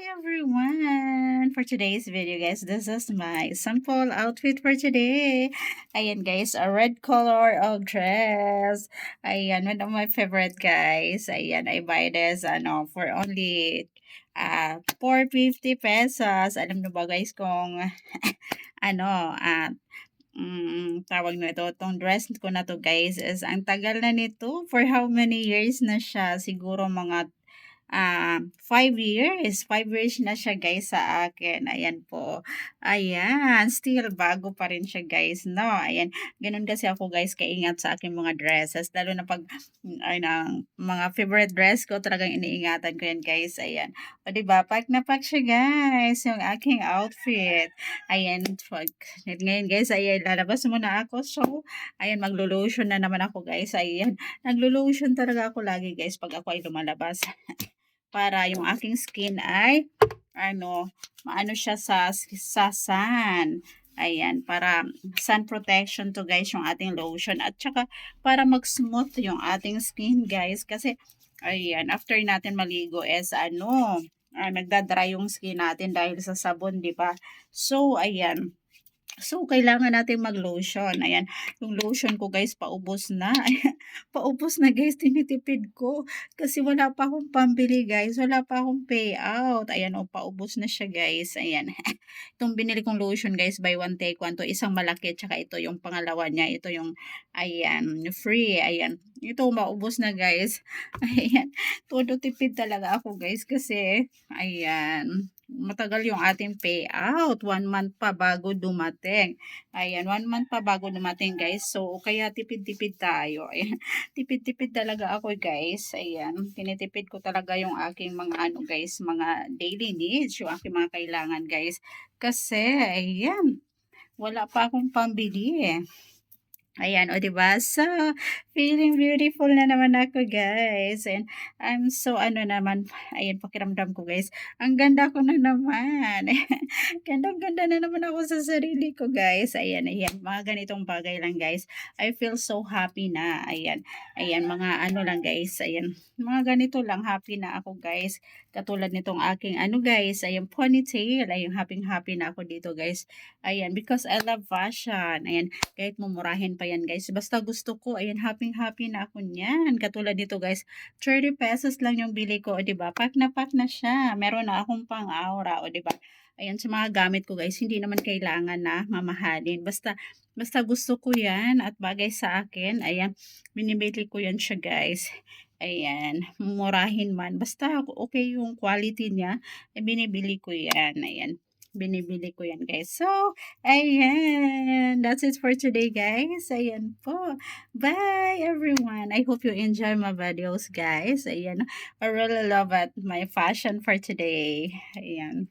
everyone! For today's video guys, this is my sample outfit for today. Ayan guys, a red color of dress. Ayan, one of my favorite guys. Ayan, I buy this for only 450 pesos. Alam niyo ba guys kung ano, tawag nito, itong dress ko na to guys is ang tagal na nito. For how many years na siya? Siguro mga 5 years. 5 years na siya guys sa akin. Ayan po. Ayan. Still bago pa rin siya guys. No? Ayan. Ganun kasi ako guys kaingat sa aking mga dresses. Lalo na pag mga favorite dress ko talagang iniingatan ko yan guys. Ayan. O diba? Pack na pack siya guys. Yung aking outfit. Ayan. Ngayon guys. Ayan. Lalabas muna ako. So, ayan. Maglo-lotion na naman ako guys. Ayan. Naglo-lotion talaga ako lagi guys pag ako ay lumalabas. Para yung aking skin ay maano siya sa sun. Ayan, para sun protection to guys yung ating lotion at saka para mag-smooth yung ating skin guys kasi ayan, after natin maligo is nagda-dry yung skin natin dahil sa sabon, di ba? So, ayan. So, kailangan natin mag-lotion. Ayan, yung lotion ko guys, paubos na. Ayan, paubos na guys, tinitipid ko. Kasi wala pa akong pambili guys. Wala pa akong payout. Ayan, paubos na siya guys. Ayan. Itong binili kong lotion guys, buy one take one to. Isang malaki, tsaka ito yung pangalawa niya. Ito yung, ayan, free. Ayan. Ito, maubos na guys. Ayan. Todo tipid talaga ako guys. Kasi, ayan, matagal yung ating payout. 1 month pa bago dumating. Ayan, 1 month pa bago dumating guys. So, kaya tipid-tipid tayo. Ayan, tipid-tipid talaga ako guys. Ayan, tinitipid ko talaga yung aking mga guys, mga daily needs, yung aking mga kailangan guys. Kasi, ayan, wala pa akong pambili eh. Ayan, o diba? So, feeling beautiful na naman ako, guys. And I'm so, naman, ayan, pakiramdam ko, guys. Ang ganda ko na naman. Gandang-ganda na naman ako sa sarili ko, guys. Ayan, ayan, mga ganitong bagay lang, guys. I feel so happy na. Ayan, ayan, mga lang, guys. Ayan, mga ganito lang, happy na ako, guys. Katulad nitong aking, guys, ayan, ponytail. Ayan, happy-happy na ako dito, guys. Ayan, because I love fashion. Ayan, kahit mumurahin pa yan guys. Basta gusto ko, ayan, happy na ako niyan. Katulad dito guys, 30 pesos lang yung bili ko, o diba? Pack na siya. Meron na akong pang-aura, o diba? Ayan, sa mga gamit ko guys, hindi naman kailangan na mamahalin. Basta gusto ko yan at bagay sa akin. Ayan, binibili ko yan siya guys. Ayan, murahin man. Basta okay yung quality niya, binibili ko yan. Ayan, binibili ko yan guys. So, ayan, that's it for today guys. Ayan po. Bye everyone. I hope you enjoy my videos guys. Ayan, I really love it. My fashion for today. Ayan.